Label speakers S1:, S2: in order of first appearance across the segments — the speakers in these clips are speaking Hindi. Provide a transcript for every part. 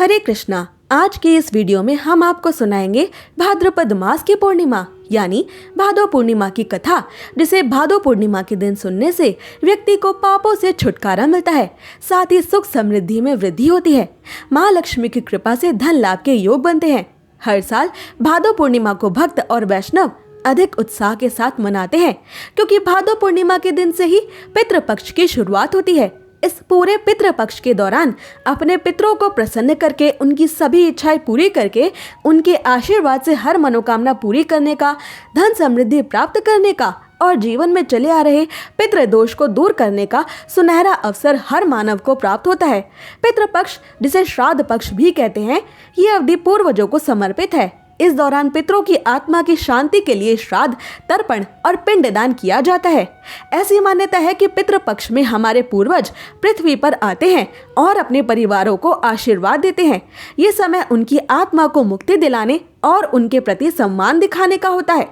S1: हरे कृष्णा। आज की इस वीडियो में हम आपको सुनाएंगे भाद्रपद मास की पूर्णिमा यानी भादो पूर्णिमा की कथा, जिसे भादो पूर्णिमा के दिन सुनने से व्यक्ति को पापों से छुटकारा मिलता है, साथ ही सुख समृद्धि में वृद्धि होती है। माँ लक्ष्मी की कृपा से धन लाभ के योग बनते हैं। हर साल भादो पूर्णिमा को भक्त और वैष्णव अधिक उत्साह के साथ मनाते हैं, क्योंकि भादो पूर्णिमा के दिन से ही पितृपक्ष की शुरुआत होती है। इस पूरे पितृपक्ष के दौरान अपने पितरों को प्रसन्न करके उनकी सभी इच्छाएं पूरी करके उनके आशीर्वाद से हर मनोकामना पूरी करने का, धन समृद्धि प्राप्त करने का और जीवन में चले आ रहे पितृदोष को दूर करने का सुनहरा अवसर हर मानव को प्राप्त होता है। पितृपक्ष, जिसे श्राद्ध पक्ष भी कहते हैं, ये अवधि पूर्वजों को समर्पित है। इस दौरान पितरों की आत्मा की शांति के लिए श्राद्ध, तर्पण और पिंडदान किया जाता है। ऐसी मान्यता है कि पितृपक्ष में हमारे पूर्वज पृथ्वी पर आते हैं और अपने परिवारों को आशीर्वाद देते हैं। ये समय उनकी आत्मा को मुक्ति दिलाने और उनके प्रति सम्मान दिखाने का होता है।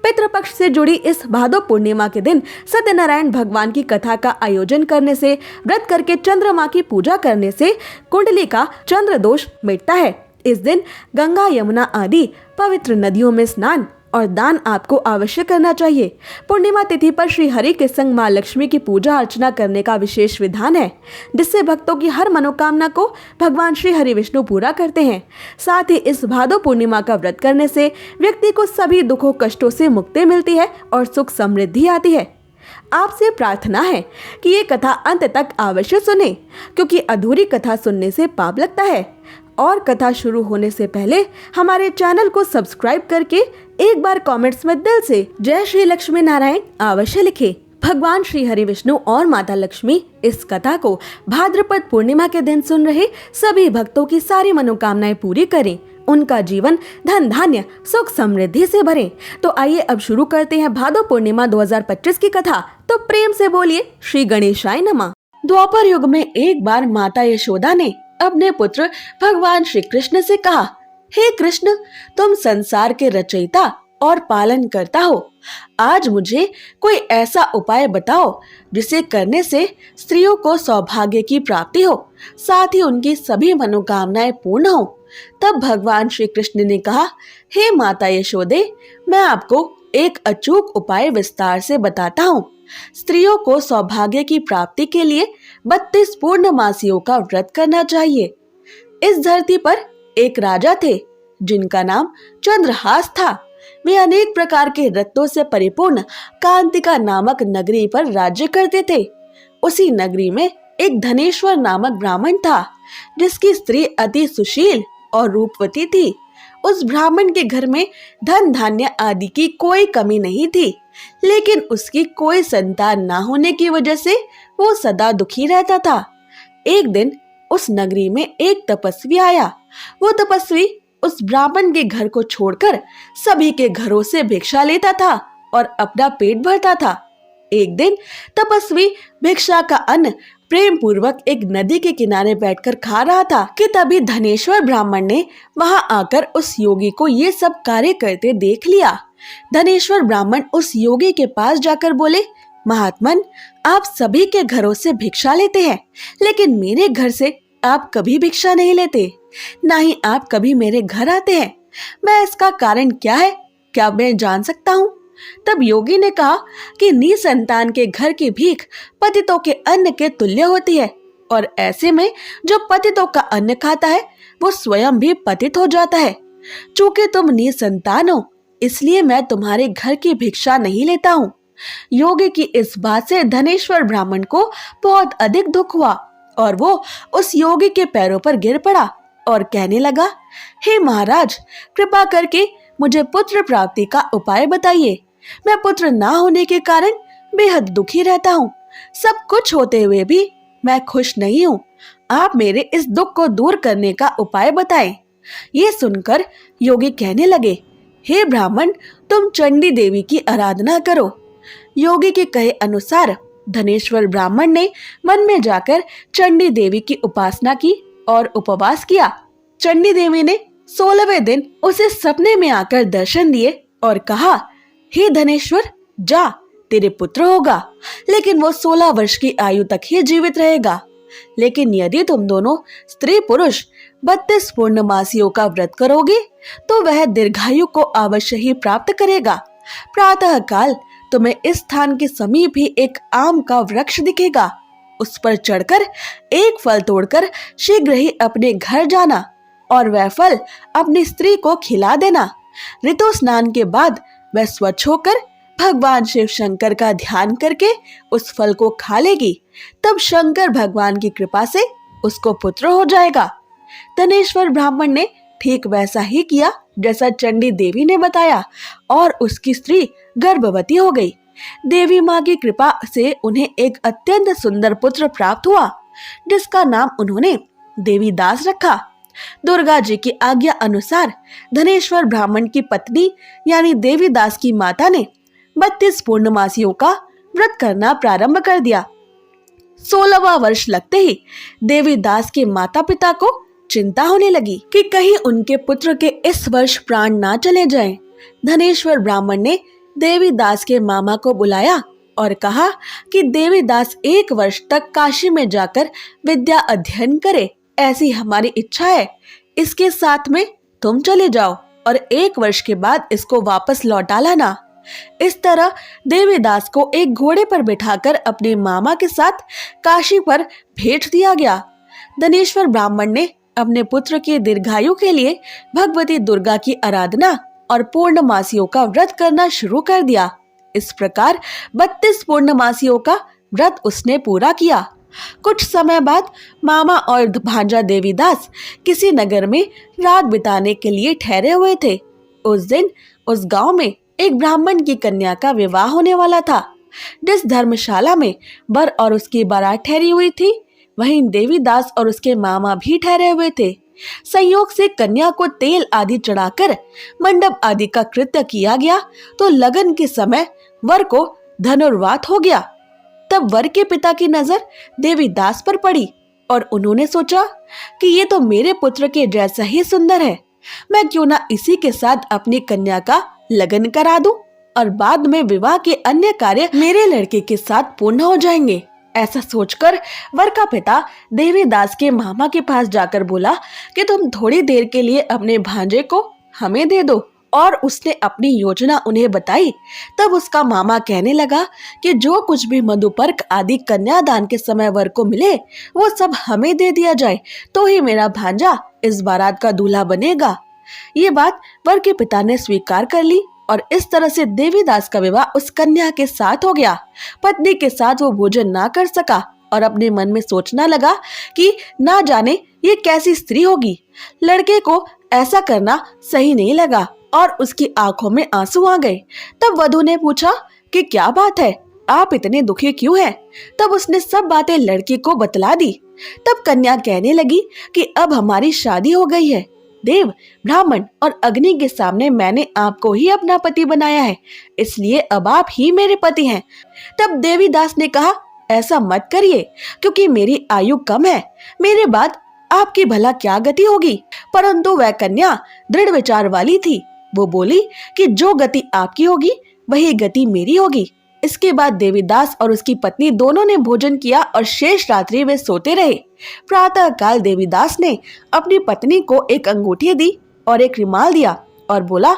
S1: पितृपक्ष से जुड़ी इस भादो पूर्णिमा के दिन सत्यनारायण भगवान की कथा का आयोजन करने से, व्रत करके चंद्रमा की पूजा करने से कुंडली का चंद्र दोष मिटता है। इस दिन गंगा, यमुना आदि पवित्र नदियों में स्नान और दान आपको अवश्य करना चाहिए। पूर्णिमा तिथि पर श्री हरि के संग माँ लक्ष्मी की पूजा अर्चना करने का विशेष विधान है, जिससे भक्तों की हर मनोकामना को भगवान श्री हरि विष्णु पूरा करते हैं। साथ ही इस भादो पूर्णिमा का व्रत करने से व्यक्ति को सभी दुखों कष्टों से मुक्ति मिलती है और सुख समृद्धि आती है। आपसे प्रार्थना है कि ये कथा अंत तक अवश्य सुने, क्योंकि अधूरी कथा सुनने से पाप लगता है। और कथा शुरू होने से पहले हमारे चैनल को सब्सक्राइब करके एक बार कमेंट्स में दिल से जय श्री लक्ष्मी नारायण अवश्य लिखें। भगवान श्री हरि विष्णु और माता लक्ष्मी इस कथा को भाद्रपद पूर्णिमा के दिन सुन रहे सभी भक्तों की सारी मनोकामनाएं पूरी करें, उनका जीवन धन धान्य सुख समृद्धि से भरे। तो आइए अब शुरू करते हैं भादो पूर्णिमा 2025 की कथा। तो प्रेम से बोलिए श्री गणेशाय नमः। द्वापर युग में एक बार माता यशोदा ने अपने पुत्र भगवान श्री कृष्ण से कहा, हे कृष्ण, तुम संसार के रचयिता और पालन करता हो। आज मुझे कोई ऐसा उपाय बताओ जिसे करने से स्त्रियों को सौभाग्य की प्राप्ति हो, साथ ही उनकी सभी मनोकामनाएं पूर्ण हो। तब भगवान श्री कृष्ण ने कहा, हे माता यशोदे, मैं आपको एक अचूक उपाय विस्तार से बताता हूँ। स्त्रियों को सौभाग्य की प्राप्ति के लिए 32 पूर्णमासियों का व्रत करना चाहिए। इस धरती पर एक राजा थे जिनका नाम चंद्रहास था। वे अनेक प्रकार के रत्नों से परिपूर्ण कांतिका नामक नगरी पर राज्य करते थे। उसी नगरी में एक धनेश्वर नामक ब्राह्मण था, जिसकी स्त्री अति सुशील और रूपवती थी। उस ब्राह्मण के घर में धन धान्य आदि की कोई कमी नहीं थी, लेकिन उसकी कोई संतान ना होने की वजह से वो सदा दुखी रहता था। एक दिन उस नगरी में एक तपस्वी आया। वो तपस्वी उस ब्राह्मण के घर को छोड़कर सभी के घरों से भिक्षा लेता था और अपना पेट भरता था। एक दिन तपस्वी भिक्षा का अन्न प्रेम पूर्वक एक नदी के किनारे बैठकर खा रहा था कि तभी धनेश्वर ब्राह्मण ने वहां आकर उस योगी को ये सब कार्य करते देख लिया। धनेश्वर ब्राह्मण उस योगी के पास जाकर बोले, महात्मन, आप सभी के घरों से भिक्षा लेते हैं, लेकिन मेरे घर से आप कभी भिक्षा नहीं लेते, ना ही आप कभी मेरे घर आते हैं। मैं इसका कारण क्या है, क्या मैं जान सकता हूँ? तब योगी ने कहा कि निसंतान के घर की भीख पतितों के अन्न के तुल्य होती है, और ऐसे में जो पतितों का अन्न खाता है वो स्वयं भी पतित हो जाता है। चूंकि तुम निसंतान हो, इसलिए मैं तुम्हारे घर की भिक्षा नहीं लेता हूँ। योगी की इस बात से धनेश्वर ब्राह्मण को बहुत अधिक दुख हुआ और वो उस योगी के पैरों पर गिर पड़ा और कहने लगा, हे महाराज, कृपा करके मुझे पुत्र प्राप्ति का उपाय बताइए। मैं पुत्र ना होने के कारण बेहद दुखी रहता हूँ। सब कुछ होते हुए भी मैं खुश नहीं हूँ। आप मेरे इस दुख को दूर करने का उपाय बताएं। ये सुनकर योगी कहने लगे, हे ब्राह्मण, तुम चंडी देवी की आराधना करो। योगी के कहे अनुसार धनेश्वर ब्राह्मण ने मन में जाकर चंडी देवी की उपासना की और उपवास किया। चंडी देवी ने 16वें दिन उसे सपने में आकर दर्शन दिए और कहा, हे धनेश्वर, जा, तेरे पुत्र होगा, लेकिन वो 16 वर्ष की आयु तक ही जीवित रहेगा। लेकिन यदि तुम दोनों स्त्री पुरुष 32 पूर्णमासियों का व्रत करोगे तो वह दीर्घायु को अवश्य ही प्राप्त करेगा। प्रातः काल तुम्हें इस स्थान के समीप ही एक आम का वृक्ष दिखेगा। उस पर चढ़कर एक फल तोड़कर शीघ्र ही अपने घर जाना और वह फल अपनी स्त्री को खिला देना। ऋतु स्नान के बाद वह स्वच्छ होकर भगवान शिव शंकर का ध्यान करके उस फल को खा लेगी। तब शंकर भगवान की कृपा से उसको पुत्र हो जाएगा। धनेश्वर ब्राह्मण ने ठीक वैसा ही किया जैसा चंडी देवी ने बताया और उसकी स्त्री गर्भवती हो गई। देवी माँ की कृपा से उन्हें एक अत्यंत सुंदर पुत्र प्राप्त हुआ, जिसका नाम उन्होंने देवीदास रखा। दुर्गा जी की आज्ञा अनुसार धनेश्वर ब्राह्मण की पत्नी यानी देवीदास की माता ने 32 पूर्णमासियों का व्रत करना प्रारंभ कर दिया। 16वां वर्ष लगते ही देवीदास के माता पिता को चिंता होने लगी कि कहीं उनके पुत्र के इस वर्ष प्राण ना चले जाएं। धनेश्वर ब्राह्मण ने देवीदास के मामा को बुलाया और कहा कि देवीदास 1 वर्ष तक काशी में जाकर विद्या अध्ययन करे, ऐसी हमारी इच्छा है। इसके साथ में तुम चले जाओ और 1 वर्ष के बाद इसको वापस लौटा लाना। इस तरह देवीदास को एक घोड़े पर बिठाकर अपने मामा के साथ काशी पर भेज दिया गया। धनेश्वर ब्राह्मण ने अपने पुत्र के दीर्घायु के लिए भगवती दुर्गा की आराधना और पूर्णमासियों का व्रत करना शुरू कर दिया। इस प्रकार 32 पूर्णमासियों का व्रत उसने पूरा किया। कुछ समय बाद मामा और भांजा देवीदास किसी नगर में रात बिताने के लिए ठहरे हुए थे। उस दिन उस गांव में एक ब्राह्मण की कन्या का विवाह होने वाला था। जिस धर्मशाला में वर और उसकी बारात ठहरी हुई थी, वहीं देवीदास और उसके मामा भी ठहरे हुए थे। संयोग से कन्या को तेल आदि चढ़ाकर मंडप आदि का कृत्य किया गया तो लगन के समय वर को धनुर्वात हो गया। तब वर के पिता की नजर देवीदास पर पड़ी और उन्होंने सोचा कि ये तो मेरे पुत्र के जैसा ही सुंदर है, मैं क्यों ना इसी के साथ अपनी कन्या का लगन करा दूं और बाद में विवाह के अन्य कार्य मेरे लड़के के साथ पूर्ण हो जाएंगे। ऐसा सोचकर वर का पिता देवीदास के मामा के पास जाकर बोला कि तुम थोड़ी देर के लिए अपने भांजे को हमें दे दो, और उसने अपनी योजना उन्हें बताई। तब उसका मामा कहने लगा कि जो कुछ भी मधुपर्क आदि कन्यादान के समय वर को मिले वो सब हमें दे दिया जाए, तो ही मेरा भांजा इस बारात का दूल्हा बनेगा। ये बात वर के पिता ने स्वीकार कर ली और इस तरह से देवीदास का विवाह उस कन्या के साथ हो गया। पत्नी के साथ वो भोजन ना कर सका और अपने मन में सोचना लगा कि ना जाने ये कैसी स्त्री होगी। लड़के को ऐसा करना सही नहीं लगा और उसकी आंखों में आंसू आ गए। तब वधू ने पूछा कि क्या बात है, आप इतने दुखी क्यों हैं? तब उसने सब बातें लड़के को बतला दी। तब कन्या कहने लगी कि अब हमारी शादी हो गई है। देव, ब्राह्मण और अग्नि के सामने मैंने आपको ही अपना पति बनाया है, इसलिए अब आप ही मेरे पति हैं। तब देवीदास ने कहा, ऐसा मत करिए, क्योंकि मेरी आयु कम है, मेरे बाद आपकी भला क्या गति होगी। परंतु वह कन्या दृढ़ विचार वाली थी। वो बोली कि जो गति आपकी होगी वही गति मेरी होगी। इसके बाद देवीदास और उसकी पत्नी दोनों ने भोजन किया और शेष रात्रि वे सोते रहे। प्रातः काल देवीदास ने अपनी पत्नी को एक अंगूठी दी और एक रुमाल दिया और बोला,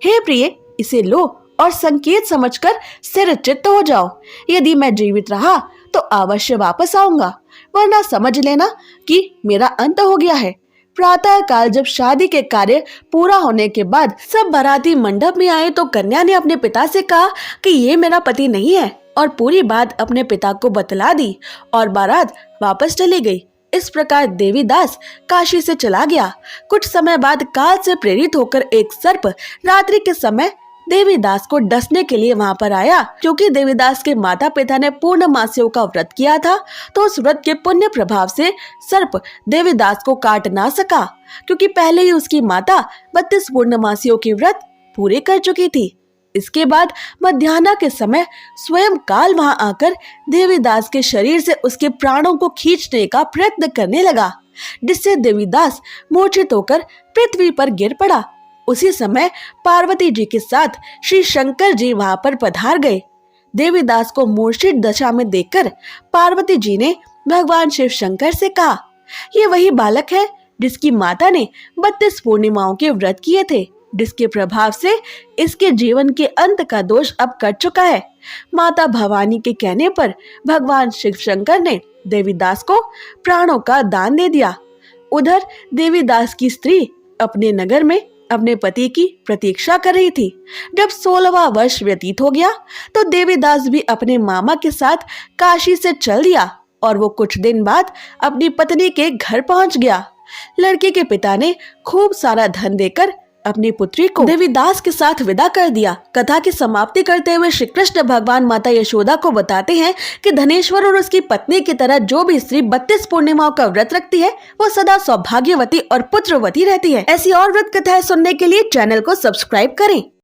S1: हे प्रिय, इसे लो और संकेत समझकर स्थिर चित्त हो जाओ। यदि मैं जीवित रहा तो अवश्य वापस आऊंगा, वरना समझ लेना कि मेरा अंत हो गया है। प्रातः काल जब शादी के कार्य पूरा होने के बाद सब बाराती मंडप में आए तो कन्या ने अपने पिता से कहा कि ये मेरा पति नहीं है और पूरी बात अपने पिता को बतला दी और बारात वापस चली गई। इस प्रकार देवीदास काशी से चला गया। कुछ समय बाद काल से प्रेरित होकर एक सर्प रात्रि के समय देवीदास को डसने के लिए वहां पर आया। क्योंकि देवीदास के माता पिता ने पूर्णमासियों का व्रत किया था तो उस व्रत के पुण्य प्रभाव से सर्प देवीदास को काट ना सका, क्योंकि पहले ही उसकी माता 32 पूर्णमासियों के व्रत पूरे कर चुकी थी। इसके बाद मध्याह्न के समय स्वयं काल वहां आकर देवीदास के शरीर से उसके प्राणों को खींचने का प्रयत्न करने लगा, जिससे देवीदास मूर्छित होकर पृथ्वी पर गिर पड़ा। उसी समय पार्वती जी के साथ श्री शंकर जी वहां पर पधार गए। देवीदास को मूर्छित दशा में देखकर पार्वती जी ने भगवान शिव शंकर से कहा, ये वही बालक है जिसकी माता ने 32 पूर्णिमाओं के व्रत किए थे, जिसके प्रभाव से इसके जीवन के अंत का दोष अब कट चुका है। माता भवानी के कहने पर भगवान शिव शंकर ने देवीदास को प्राणों का दान दे दिया। उधर देवीदास की स्त्री अपने नगर में अपने पति की प्रतीक्षा कर रही थी। जब 16वां वर्ष व्यतीत हो गया तो देवीदास भी अपने मामा के साथ काशी से चल दिया और वो कुछ दिन बाद अपनी पत्नी के घर पहुंच गया। लड़की के पिता ने खूब सारा धन देकर अपनी पुत्री को देवीदास के साथ विदा कर दिया। कथा की समाप्ति करते हुए श्री कृष्ण भगवान माता यशोदा को बताते हैं कि धनेश्वर और उसकी पत्नी की तरह जो भी स्त्री 32 पूर्णिमाओं का व्रत रखती है वो सदा सौभाग्यवती और पुत्रवती रहती है। ऐसी और व्रत कथाएं सुनने के लिए चैनल को सब्सक्राइब करें।